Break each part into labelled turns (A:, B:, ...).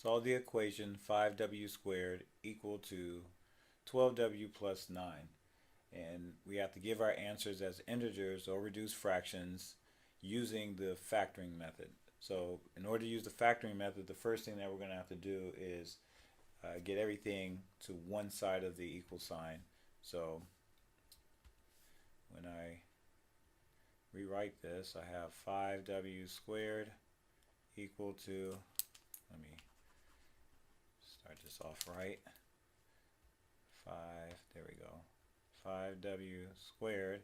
A: Solve the equation 5w squared equal to 12w plus 9. And we have to give our answers as integers or reduced fractions using the factoring method. So in order to use the factoring method, the first thing that we're going to have to do is get everything to one side of the equal sign. So when I rewrite this, I have 5w squared equal to, let me start this off right, 5, there we go, 5w squared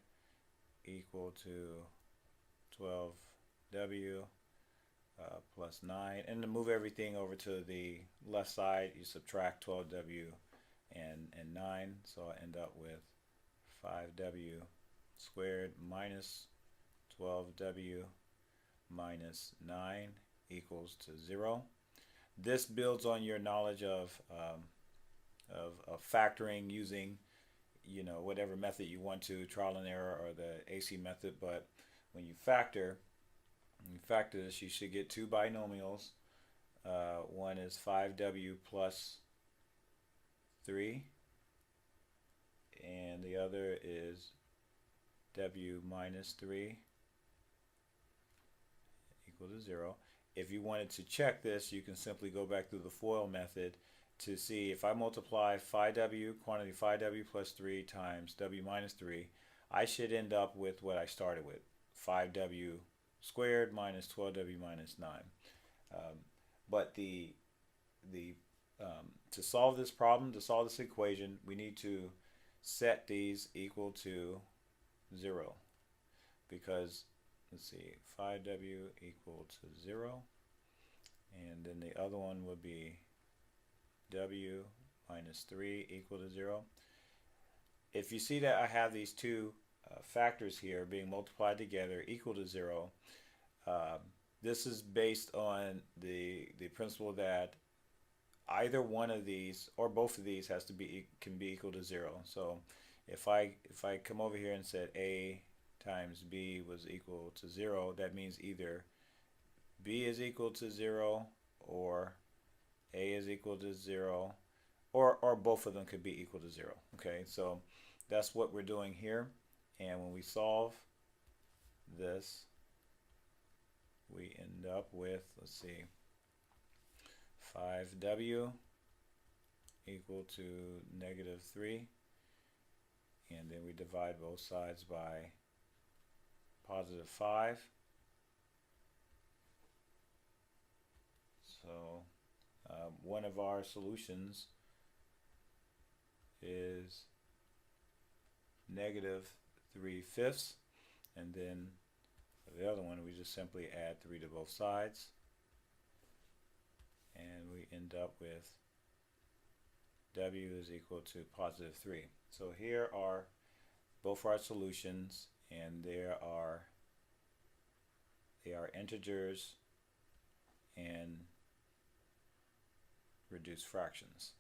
A: equal to 12w plus 9. And to move everything over to the left side, you subtract 12w and 9, so I end up with 5w squared minus 12w minus 9 equals to 0. This builds on your knowledge of factoring using, whatever method you want to, trial and error or the AC method. But when you factor this, you should get two binomials. One is 5w plus 3, and the other is w minus 3 equal to 0. If you wanted to check this, you can simply go back through the FOIL method to see if I multiply quantity 5w plus 3 times w minus 3, I should end up with what I started with, 5w squared minus 12w minus 9. But to solve this problem, to solve this equation, we need to set these equal to 0, because let's see, 5w equal to 0, and then the other one would be w minus 3 equal to 0. If you see that I have these two factors here being multiplied together equal to 0, this is based on the principle that either one of these or both of these can be equal to 0. So if I come over here and said a times b was equal to 0, that means either b is equal to 0 or a is equal to 0, or both of them could be equal to 0. Okay, so that's what we're doing here. And when we solve this, we end up with, let's see, 5w equal to negative 3, and then we divide both sides by positive 5. So one of our solutions is negative 3/5, and then for the other one we just simply add 3 to both sides, and we end up with w is equal to positive 3. So here are both our solutions, and they are integers and reduced fractions.